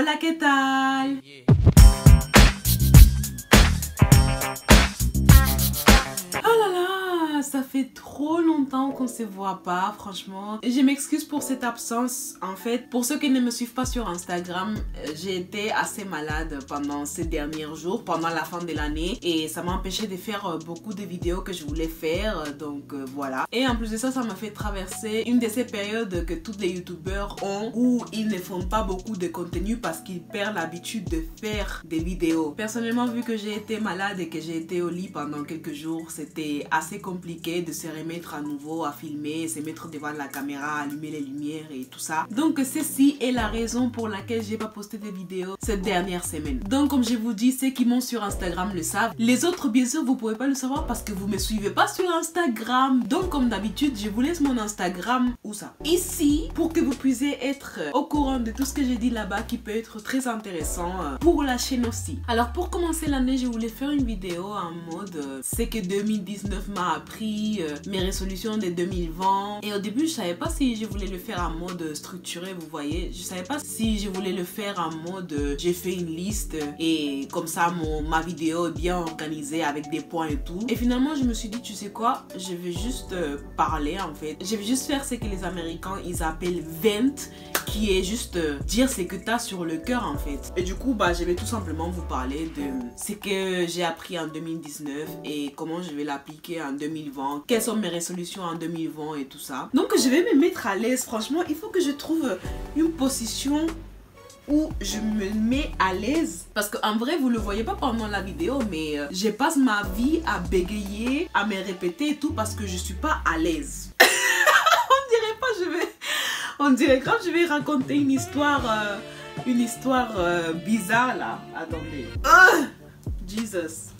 Hola, ¿qué tal? Oh là là, ça fait trop longtemps qu'on se voit pas, franchement. Je m'excuse pour cette absence. En fait, pour ceux qui ne me suivent pas sur Instagram, j'ai été assez malade pendant ces derniers jours, pendant la fin de l'année. Et ça m'a empêché de faire beaucoup de vidéos que je voulais faire, donc voilà. Et en plus de ça, ça m'a fait traverser une de ces périodes que tous les youtubeurs ont, où ils ne font pas beaucoup de contenu parce qu'ils perdent l'habitude de faire des vidéos. Personnellement, vu que j'ai été malade et que j'ai été au lit pendant quelques jours, c'était assez compliqué de se remettre à nouveau à filmer, se mettre devant la caméra, allumer les lumières et tout ça. Donc ceci est la raison pour laquelle j'ai pas posté de vidéos cette dernière semaine. Donc comme je vous dis, ceux qui m'ont sur Instagram le savent. Les autres, bien sûr, vous pouvez pas le savoir parce que vous me suivez pas sur Instagram. Donc comme d'habitude, je vous laisse mon Instagram, où ça? Ici, pour que vous puissiez être au courant de tout ce que j'ai dit là-bas qui peut être très intéressant pour la chaîne aussi. Alors pour commencer l'année, je voulais faire une vidéo en mode c'est que 2019 m'a appris, mes résolutions de 2020. Et au début, je savais pas si je voulais le faire en mode structuré, vous voyez. Je savais pas si je voulais le faire en mode j'ai fait une liste et comme ça ma vidéo est bien organisée avec des points et tout. Et finalement, je me suis dit, tu sais quoi, je vais juste parler en fait. Je vais juste faire ce que les Américains ils appellent vent, qui est juste dire ce que tu as sur le cœur en fait. Et du coup, bah, je vais tout simplement vous parler de ce que j'ai appris en 2019 et comment je vais l'appliquer en 2020. Quelles sont mes résolutions en 2020 et tout ça. Donc, je vais me mettre à l'aise. Franchement, il faut que je trouve une position où je me mets à l'aise. Parce qu'en vrai, vous le voyez pas pendant la vidéo, mais je passe ma vie à bégayer, à me répéter et tout parce que je suis pas à l'aise. On dirait quand je vais raconter une histoire bizarre là. Attendez. Jesus.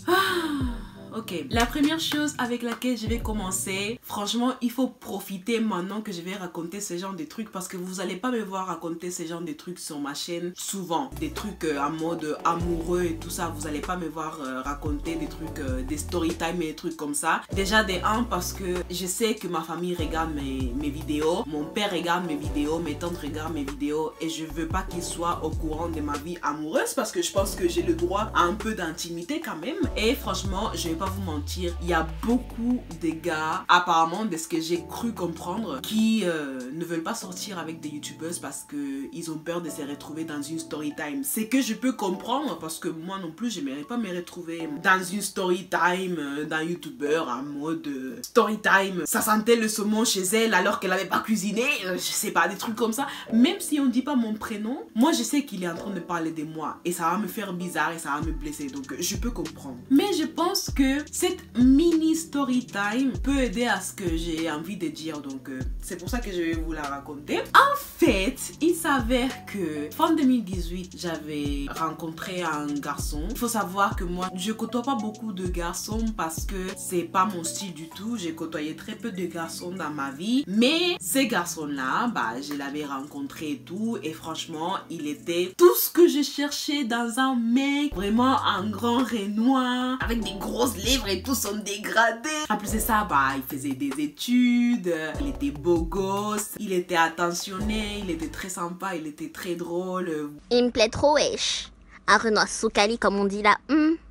Ok, la première chose avec laquelle je vais commencer, franchement, il faut profiter maintenant que je vais raconter ce genre de trucs parce que vous allez pas me voir raconter ce genre de trucs sur ma chaîne souvent. Des trucs en mode amoureux et tout ça, vous allez pas me voir raconter des trucs, des story time et des trucs comme ça. Déjà des un parce que je sais que ma famille regarde mes vidéos, mon père regarde mes vidéos, mes tantes regardent mes vidéos et je veux pas qu'ils soient au courant de ma vie amoureuse parce que je pense que j'ai le droit à un peu d'intimité quand même. Et franchement, je vais pas vous mentir, il y a beaucoup de gars, apparemment de ce que j'ai cru comprendre, qui ne veulent pas sortir avec des youtubeuses parce que ils ont peur de se retrouver dans une story time. C'est que je peux comprendre parce que moi non plus, je n'aimerais pas me retrouver dans une story time d'un youtubeur en mode story time. Ça sentait le saumon chez elle alors qu'elle avait pas cuisiné, je sais pas, des trucs comme ça. Même si on dit pas mon prénom, moi je sais qu'il est en train de parler de moi et ça va me faire bizarre et ça va me blesser, donc je peux comprendre. Mais je pense que cette mini story time peut aider à ce que j'ai envie de dire, donc c'est pour ça que je vais vous la raconter. En fait, il s'avère que fin 2018, j'avais rencontré un garçon. Il faut savoir que moi, je côtoie pas beaucoup de garçons parce que c'est pas mon style du tout. J'ai côtoyé très peu de garçons dans ma vie, mais ces garçons-là, bah, je l'avais rencontré et tout, et franchement, il était tout ce que je cherchais dans un mec, vraiment un grand Renoir, avec des grosses lèvres et tout son dégradé. En plus de ça, bah, il faisait des études, il était beau gosse, il était attentionné, il était très sympa, il était très drôle. Il me plaît trop, wesh. Un Renoir soukali comme on dit là.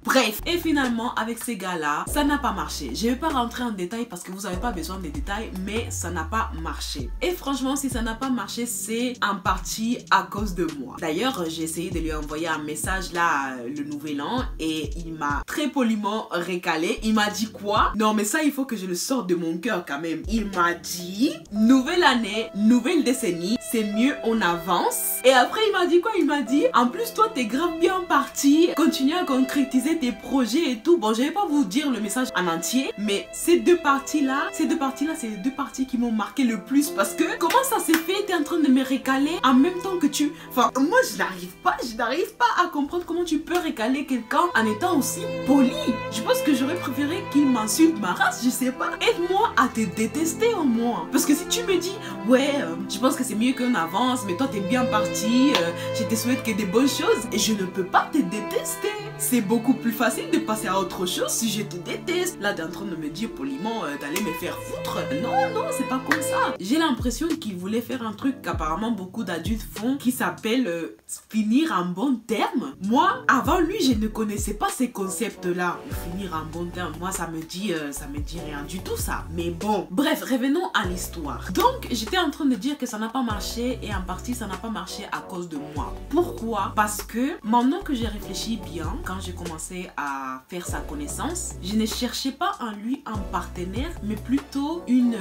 Bref, et finalement avec ces gars-là, ça n'a pas marché. Je vais pas rentrer en détail parce que vous n'avez pas besoin des détails, mais ça n'a pas marché. Et franchement, si ça n'a pas marché, c'est en partie à cause de moi. D'ailleurs, j'ai essayé de lui envoyer un message là le nouvel an et il m'a très poliment recalé. Il m'a dit quoi? Non mais ça, il faut que je le sorte de mon cœur quand même. Il m'a dit nouvelle année, nouvelle décennie, c'est mieux on avance. Et après il m'a dit quoi? Il m'a dit en plus toi t'es grave bien parti, continue à concrétiser tes projets et tout. Bon, je vais pas vous dire le message en entier, mais ces deux parties là, c'est les deux parties qui m'ont marqué le plus parce que comment ça s'est fait? T'es en train de me recaler en même temps que tu... Enfin, moi je n'arrive pas à comprendre comment tu peux recaler quelqu'un en étant aussi poli. Je pense que j'aurais préféré qu'il m'insulte ma race, je sais pas. Aide-moi à te détester au moins. Parce que si tu me dis, ouais, je pense que c'est mieux qu'on avance, mais toi t'es bien parti, je te souhaite que des bonnes choses, et je ne peux pas te détester. c'est beaucoup plus facile de passer à autre chose si je te déteste. Là, t'es en train de me dire poliment d'aller me faire foutre. Non, non, c'est pas comme ça. J'ai l'impression qu'il voulait faire un truc qu'apparemment beaucoup d'adultes font qui s'appelle finir en bon terme. Moi, avant lui, je ne connaissais pas ces concepts-là. Finir en bon terme, moi, ça me dit rien du tout, ça. Mais bon, bref, revenons à l'histoire. Donc, j'étais en train de dire que ça n'a pas marché et en partie, ça n'a pas marché à cause de moi. Pourquoi? Parce que maintenant que j'ai réfléchi bien, quand j'ai commencé à faire sa connaissance, je ne cherchais pas en lui un partenaire, mais plutôt une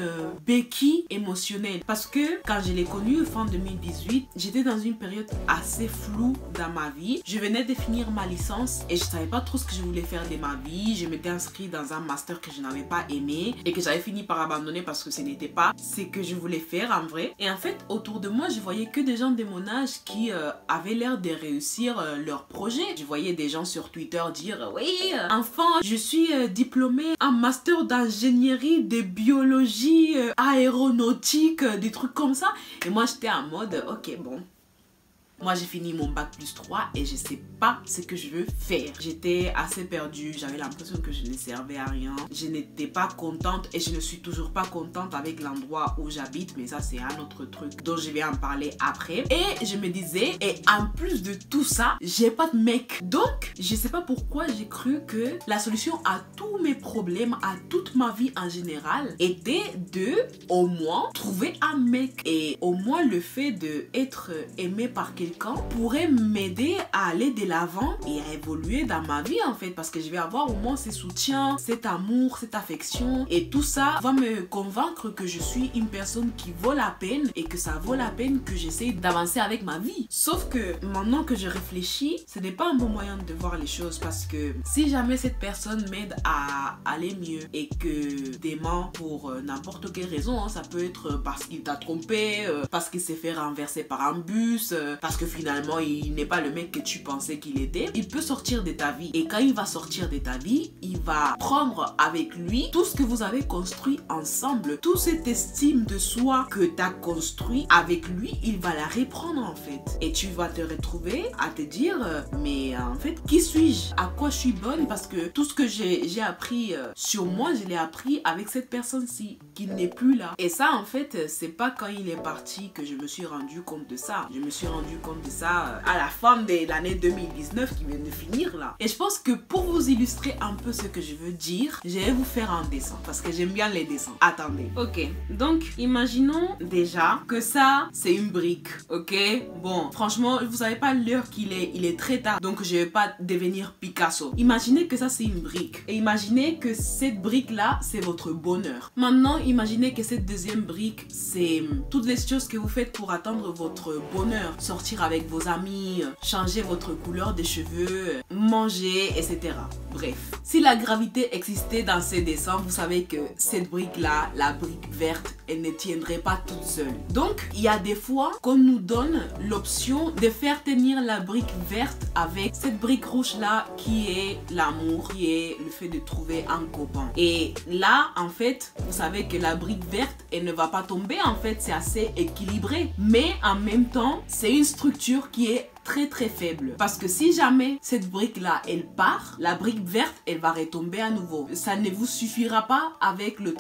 béquille émotionnelle. Parce que quand je l'ai connu fin 2018, j'étais dans une période assez floue dans ma vie. Je venais de finir ma licence et je savais pas trop ce que je voulais faire de ma vie. Je m'étais inscrite dans un master que je n'avais pas aimé et que j'avais fini par abandonner parce que ce n'était pas ce que je voulais faire en vrai. Et en fait, autour de moi, je voyais que des gens de mon âge qui avaient l'air de réussir leur projet. Je voyais des gens sur Twitter dire oui, enfin, je suis diplômée en master d'ingénierie de biologie aéronautique, des trucs comme ça. Et moi, j'étais en mode ok, bon. Moi, j'ai fini mon bac plus 3 et je sais pas ce que je veux faire. J'étais assez perdue, j'avais l'impression que je ne servais à rien. Je n'étais pas contente et je ne suis toujours pas contente avec l'endroit où j'habite. Mais ça, c'est un autre truc dont je vais en parler après. Et je me disais, et en plus de tout ça, j'ai pas de mec. Donc, je sais pas pourquoi j'ai cru que la solution à tous mes problèmes, à toute ma vie en général, était de, au moins, trouver un mec. Et au moins, le fait d'être aimé par quelqu'un pourrait m'aider à aller de l'avant et à évoluer dans ma vie en fait, parce que je vais avoir au moins ce soutien, cet amour, cette affection, et tout ça va me convaincre que je suis une personne qui vaut la peine et que ça vaut la peine que j'essaie d'avancer avec ma vie. Sauf que maintenant que je réfléchis, ce n'est pas un bon moyen de voir les choses, parce que si jamais cette personne m'aide à aller mieux et que demain pour n'importe quelle raison, hein, ça peut être parce qu'il t'a trompé, parce qu'il s'est fait renverser par un bus, parce que finalement il n'est pas le mec que tu pensais qu'il était, il peut sortir de ta vie. Et quand il va sortir de ta vie, il va prendre avec lui tout ce que vous avez construit ensemble, toute cette estime de soi que tu as construit avec lui, il va la reprendre en fait. Et tu vas te retrouver à te dire mais en fait, qui suis-je? À quoi je suis bonne? Parce que tout ce que j'ai appris sur moi, je l'ai appris avec cette personne-ci qui n'est plus là. Et ça en fait, c'est pas quand il est parti que je me suis rendu compte de ça. Je me suis rendu compte de ça à la fin de l'année 2019 qui vient de finir là. Et je pense que pour vous illustrer un peu ce que je veux dire, je vais vous faire un dessin parce que j'aime bien les dessins. Attendez. Ok, donc imaginons déjà que ça c'est une brique. Ok, bon, franchement vous savez pas l'heure qu'il est, il est très tard, donc je vais pas devenir Picasso. Imaginez que ça c'est une brique et imaginez que cette brique là c'est votre bonheur. Maintenant imaginez que cette deuxième brique c'est toutes les choses que vous faites pour atteindre votre bonheur. Sortir avec vos amis, changer votre couleur de cheveux, manger, etc. Bref, si la gravité existait dans ces dessins, vous savez que cette brique-là, la brique verte, elle ne tiendrait pas toute seule. Donc, il y a des fois qu'on nous donne l'option de faire tenir la brique verte avec cette brique rouge-là qui est l'amour, qui est le fait de trouver un copain. Et là, en fait, vous savez que la brique verte, elle ne va pas tomber. En fait, c'est assez équilibré. Mais en même temps, c'est une structure qui est très faible, parce que si jamais cette brique là elle part, la brique verte elle va retomber à nouveau. Ça ne vous suffira pas avec le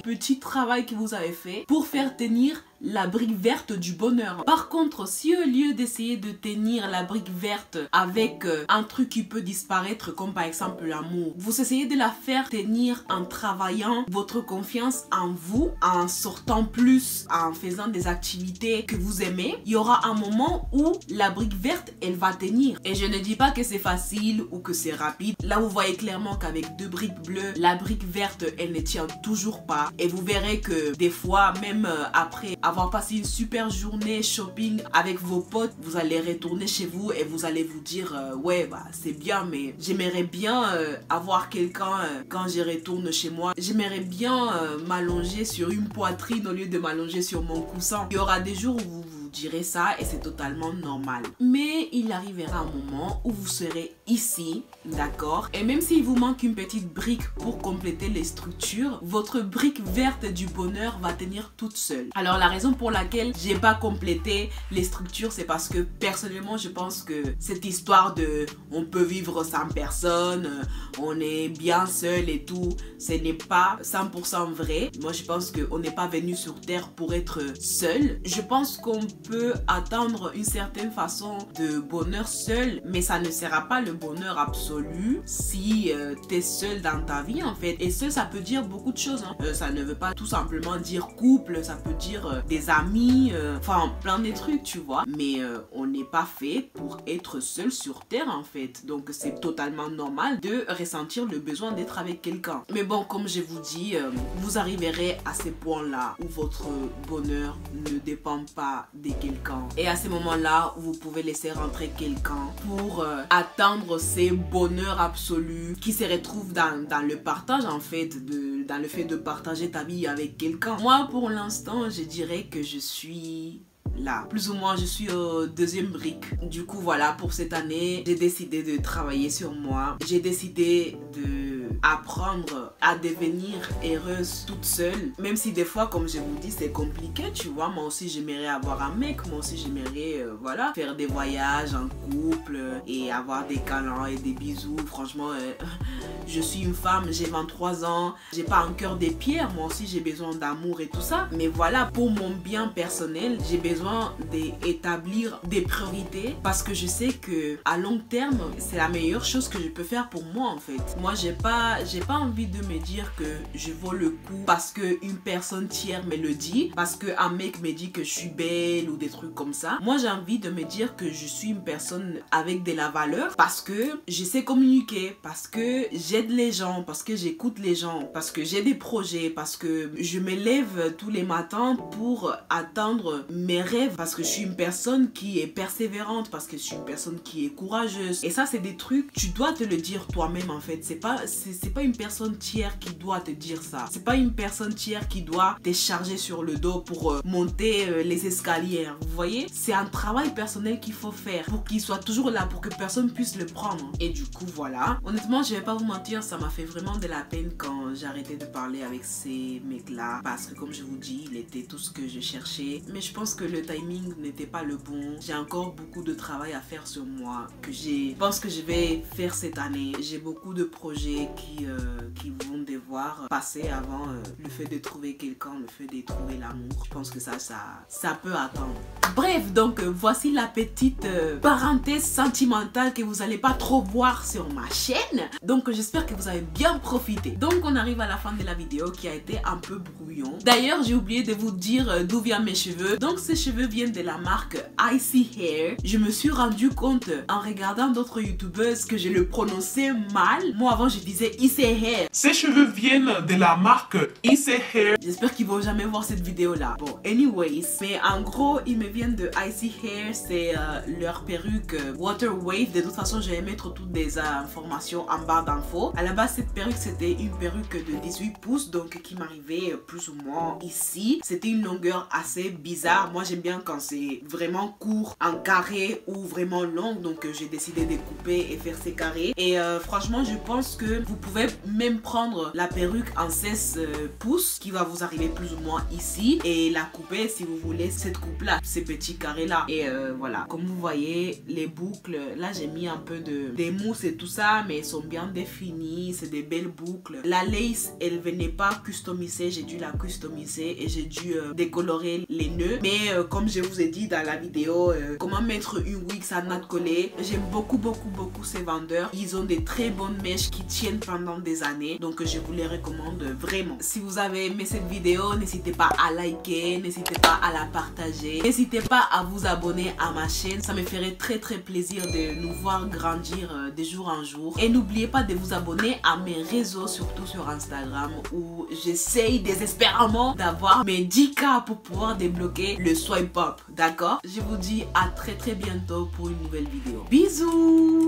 petit travail que vous avez fait pour faire tenir la brique verte du bonheur. Par contre, si au lieu d'essayer de tenir la brique verte avec un truc qui peut disparaître, comme par exemple l'amour, vous essayez de la faire tenir en travaillant votre confiance en vous, en sortant plus, en faisant des activités que vous aimez, il y aura un moment où la brique verte elle va tenir. Et je ne dis pas que c'est facile ou que c'est rapide. Là vous voyez clairement qu'avec deux briques bleues, la brique verte elle ne tient toujours pas. Et vous verrez que des fois, même après avoir passé une super journée shopping avec vos potes, vous allez retourner chez vous et vous allez vous dire ouais bah c'est bien, mais j'aimerais bien avoir quelqu'un quand je retourne chez moi. J'aimerais bien m'allonger sur une poitrine au lieu de m'allonger sur mon coussin. Il y aura des jours où vous direz ça et c'est totalement normal. Mais il arrivera un moment où vous serez ici, d'accord? Et même s'il vous manque une petite brique pour compléter les structures, votre brique verte du bonheur va tenir toute seule. Alors la raison pour laquelle j'ai pas complété les structures, c'est parce que personnellement je pense que cette histoire de on peut vivre sans personne, on est bien seul et tout, ce n'est pas 100% vrai. Moi je pense qu'on n'est pas venu sur terre pour être seul. Je pense qu'on peut atteindre une certaine façon de bonheur seul, mais ça ne sera pas le bonheur absolu si tu es seul dans ta vie en fait. Et seul ça peut dire beaucoup de choses, hein. Ça ne veut pas tout simplement dire couple, ça peut dire des amis, enfin plein de trucs tu vois. Mais on n'est pas fait pour être seul sur terre en fait. Donc c'est totalement normal de ressentir le besoin d'être avec quelqu'un. Mais bon, comme je vous dis, vous arriverez à ces points là où votre bonheur ne dépend pas de quelqu'un. Et à ces moments là, vous pouvez laisser rentrer quelqu'un pour atteindre ces bonheurs absolus qui se retrouvent dans le partage en fait, dans le fait de partager ta vie avec quelqu'un. Moi pour l'instant je dirais que je suis là, plus ou moins je suis au deuxième brique. Du coup voilà, pour cette année j'ai décidé de travailler sur moi, j'ai décidé de apprendre à devenir heureuse toute seule, même si des fois comme je vous dis c'est compliqué tu vois. Moi aussi j'aimerais avoir un mec, moi aussi j'aimerais voilà, faire des voyages en couple et avoir des câlins et des bisous. Franchement je suis une femme, j'ai 23 ans, j'ai pas un cœur de pierre, moi aussi j'ai besoin d'amour et tout ça. Mais voilà, pour mon bien personnel j'ai besoin d'établir des priorités parce que je sais que à long terme c'est la meilleure chose que je peux faire pour moi en fait. Moi j'ai pas envie de me dire que je vaux le coup parce que une personne tiers me le dit, parce que un mec me dit que je suis belle ou des trucs comme ça. Moi j'ai envie de me dire que je suis une personne avec de la valeur parce que je sais communiquer, parce que j'aide les gens, parce que j'écoute les gens, parce que j'ai des projets, parce que je me lève tous les matins pour atteindre mes rêves, parce que je suis une personne qui est persévérante, parce que je suis une personne qui est courageuse. Et ça c'est des trucs, tu dois te le dire toi-même en fait. C'est pas une personne tiers qui doit te dire ça. C'est pas une personne tiers qui doit te charger sur le dos pour monter les escaliers. Vous voyez? C'est un travail personnel qu'il faut faire pour qu'il soit toujours là, pour que personne puisse le prendre. Et du coup voilà, honnêtement je vais pas vous mentir, ça m'a fait vraiment de la peine quand j'ai arrêté de parler avec ces mecs là, parce que comme je vous dis, il était tout ce que je cherchais. Mais je pense que le timing n'était pas le bon. J'ai encore beaucoup de travail à faire sur moi que je pense que je vais faire cette année. J'ai beaucoup de projets qui vont devoir passer avant le fait de trouver quelqu'un, le fait de trouver l'amour. Je pense que ça peut attendre. Bref, donc voici la petite parenthèse sentimentale que vous n'allez pas trop voir sur ma chaîne. Donc j'espère que vous avez bien profité. Donc on arrive à la fin de la vidéo qui a été un peu brouillon. D'ailleurs j'ai oublié de vous dire d'où viennent mes cheveux. Donc ces cheveux viennent de la marque Icy Hair. Je me suis rendu compte en regardant d'autres youtubeuses que je le prononçais mal. Moi avant je disais Icy Hair. Ces cheveux viennent de la marque Icy Hair. J'espère qu'ils vont jamais voir cette vidéo là. Bon, anyways, mais en gros ils me viennent de Icy Hair. C'est leur perruque Water Wave. De toute façon je vais mettre toutes des informations en barre d'infos. À la base cette perruque c'était une perruque de 18 pouces, donc qui m'arrivait plus ou moins ici. C'était une longueur assez bizarre. Moi j'aime bien quand c'est vraiment court en carré ou vraiment long, donc j'ai décidé de couper et faire ces carrés. Et franchement je pense que vous pouvez même prendre la perruque en 16 pouces qui va vous arriver plus ou moins ici et la couper si vous voulez cette coupe là, ces petits carrés là. Et voilà, comme vous voyez les boucles, là j'ai mis un peu des mousses et tout ça, mais elles sont bien définies, c'est des belles boucles. La lace elle venait pas customisée, j'ai dû la customiser et j'ai dû décolorer les nœuds. Mais comme je vous ai dit dans la vidéo comment mettre une wig sans natte collée, j'aime beaucoup ces vendeurs. Ils ont des très bonnes mèches qui tiennent pendant des années, donc je vous les recommande vraiment. Si vous avez aimé cette vidéo, n'hésitez pas à liker, n'hésitez pas à la partager, n'hésitez pas à vous abonner à ma chaîne, ça me ferait très plaisir de nous voir grandir de jour en jour. Et n'oubliez pas de vous abonner à mes réseaux, surtout sur Instagram où j'essaye désespérément d'avoir mes 10K pour pouvoir débloquer le swipe up, d'accord? Je vous dis à très bientôt pour une nouvelle vidéo. Bisous!